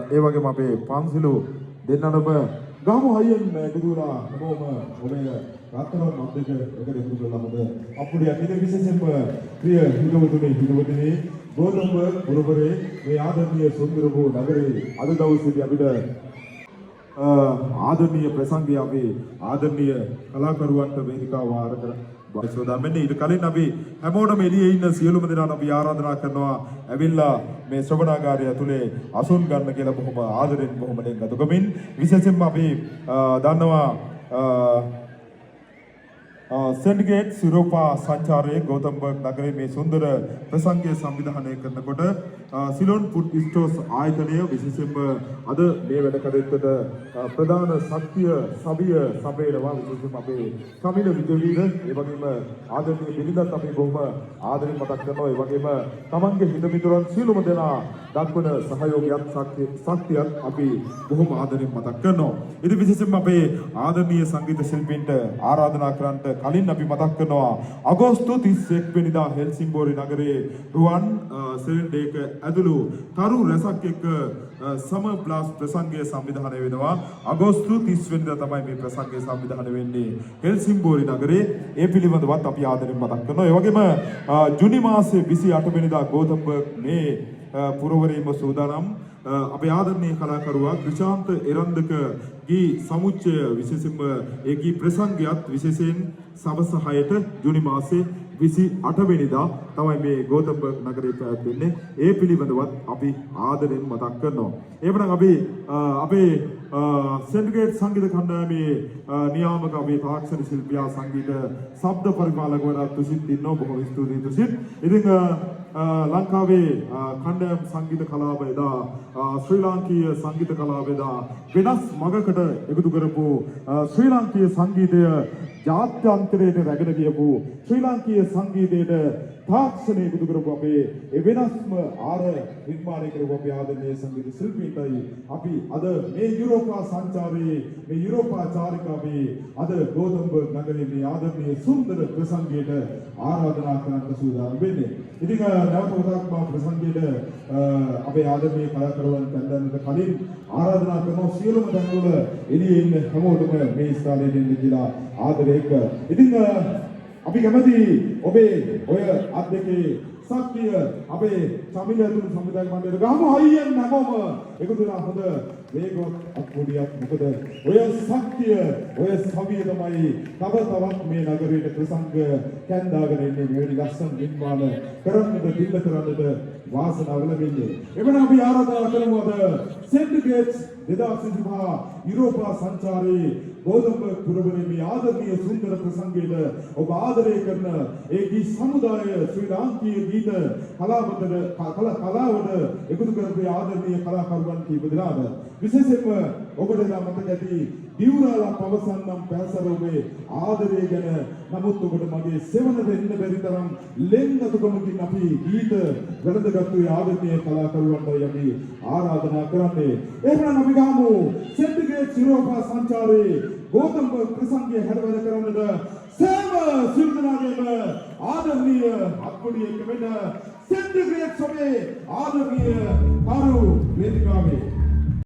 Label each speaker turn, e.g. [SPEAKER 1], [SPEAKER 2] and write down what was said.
[SPEAKER 1] ඒ වගේම අපේ පන්සිලු දෙන්නටම ගාමු හයියෙන් එකතුලා හැමෝම ඔබේ රත්තරන් මැදක එකට එකතු කරලා හොඳ අපුඩියක් ඉතින් විශේෂයෙන්ම ප්‍රිය හිතවතුනි ගෝතම්බ පුරවරේ මේ ආදරණීය සුන්දරබෝ නගරේ අද දවසේදී අපිට ආදරණීය ප්‍රසංගය අපේ ආදරණීය කලාකරුවන්ට වේදිකාව වාර කර සෝදාමන්නේ ඊට කලින් අපි හැමෝටම එළියේ ඉන්න සියලුම දෙනාට අපි ආරාධනා කරනවා ඇවිල්ලා මේ ශ්‍රවණාගාරය ඇතුලේ අසුන් ගන්න කියලා බොහොම ආදරෙන් බොහොම දෙන් ගත කරමින් විශේෂයෙන්ම අපි දන්නවා සෙන්ඩ්ගේට් යුරෝපා සංචාරයේ ගෝතම්බර්ග් නගරයේ මේ සුන්දර ප්‍රසංගය සංවිධානය කරනකොට සිලොන් ෆුඩ් ස්ටෝර්ස් ආයතනය විශේෂයෙන්ම අද මේ වැඩ කටයුත්තට ප්‍රධාන ශක්තිය සබේනවා විශේෂයෙන්ම අපේ කමිල විජේවීර ඒ වගේම ආදරණීය බිරිඳත් අපි බොහොම ආදරෙන් මතක් කරනවා ඒ වගේම තමන්ගේ හිත මිතුරන් සියලුම දෙනා දක්වන සහයෝගයත් ශක්තියත් අපි බොහොම ආදරෙන් මතක් කරනවා. ඉතින් විශේෂයෙන්ම අපේ ආදරණීය සංගීත ශිල්පීන්ට ආරාධනා කරන්නට කලින් අපි මතක් කරනවා අගෝස්තු 31 වෙනිදා හෙල්සින්බෝරි නගරයේ රුවන් සෙල්ඩේක ඇතුළු තරු රැසක් එක්ක සමර් බ්ලාස්ට් ප්‍රසංගය සංවිධානය වෙනවා. අගෝස්තු 30 වෙනිදා තමයි මේ ප්‍රසංගය සංවිධානය වෙන්නේ හෙල්සින්බෝරි නගරයේ. ඒ පිළිබඳවත් අපි ආදරෙන් මතක් කරනවා. ඒ වගේම ජුනි මාසයේ 28 වෙනිදා ගෝතම්බර්ග් මේ පුරවරීම සූදානම් අපේ ආදරණීය කලාකරුවා ක්‍රිෂාන්ත එරන්දක ගී සමුච්චය විශේෂයෙන්ම ඒ ගී ප්‍රසංගයත් විශේෂයෙන් සවස් 6ට ජුනි මාසයේ 28 වෙනිදා තමයි මේ ගෝතම්බර්ග් නගරයේ පැවැත්වෙන්නේ. ඒ පිළිබඳවත් අපි ආදරෙන් මතක් කරනවා. එහෙමනම් අපි අපේ සෙන්ඩ්ගේට් සංගීත කණ්ඩායමේ නියාමක අපේ තාක්ෂණ ශිල්පියා සංගීත ශබ්ද පරිපාලකවරයා තුසිත් ඉන්නෝ බොහොම ස්තුතියි තුසිත්. ඉතින් ලංකාවේ කණ්ඩායම් සංගීත කලාව එදා ශ්‍රී ලාංකීය සංගීත කලාව එදා වෙනස් මගකට එකතු කරපු ශ්‍රී ලාංකීය සංගීතය ජාත්‍යන්තරයට රැගෙන ගියපු ශ්‍රී ලාංකීය සංගීතයට තාක්ෂණය එකතු කරපු අපේ ඒ වෙනස්ම ආර නිර්මාණය කරපු අපේ ආදරණීය සංගීත ශිල්පීන්ටයි අපි අද මේ යුරෝපා සංචාරයේ මේ යුරෝපා චාරිකාවේ අද ගෝතම්බර්ග් නගරයේ මේ ආදරණීය සුන්දර ප්‍රසංගයට ආරාධනා කරන්න සූදානම් වෙන්නේ. ඉතින් නැවත වතාවක් මා ප්‍රසංගයට අපේ ආදරණීය කලාකරුවන් කණ්ඩායමට කලින් ආරාධනා කරනවා සියලුම දන්වල එළියේ ඉන්න හැමෝටම මේ ස්ථානයේ දෙන්න කියලා ආදරයක. ඉතින් අපි කැමති ඔබේ ඔය අත් දෙකේ ශක්තිය අපේ චමිල ඇතුළු සමුදාය මණ්ඩලයට ගහමු හයියෙන් නැගොම එකතු වෙලා හොඳ වේගවත් අප්පුඩියක්. මොකද ඔය ශක්තිය ඔය සවිය තමයි තව තවත් මේ නගරයේ ප්‍රසංග කැන්දාගෙන ඉන්නේ මේ ලස්සන නිර්මාණ කරන්නට දිල්ල කරන්නට වාසනාව ලැබෙන්නේ. එවනම් අපි ආරාධනා කරමු අද සෙන්ඩ්ගේට් 2025 යුරෝපා සංචාරයේ ගෝතම්බර්ග් පුරවරේ මේ ආදරණීය සුන්දර ප්‍රසංගයට ඔබ ආදරය කරන ඒ ගී සමුදාය ශ්‍රී ලාංකීය ගීත කලාවට එකතු කරපු ආදරණීය කලාකරුවන් කීප දෙනාට විශේෂයෙන්ම ඔබට මතක ඇති දිවුරාලා පවසන්නම් පැසර ඔබේ ආදරය ගැන. නමුත් ඔබට මගේ සෙවන දෙන්න බැරි තරම් ලෙන්නතුකමකින් අපි ගීත වැළඳගත්තු ආදරණීය කලාකරුවන්ට අපි ආරාධනා කරන්නේ. එහෙනම් අපි ගමු සෙන්ඩ්ගේට් යුරෝපා සංචාරයේ ගෝතම්බර්ග් ප්‍රසංගය හැරවැර කරන්නට සෑම සිල්මනාගේම ආදරණීය අප්පුඩියෙක් වෙන සෙන්ඩ්ගේට් සමේ ආදරණීය කරු වේදිකාවේ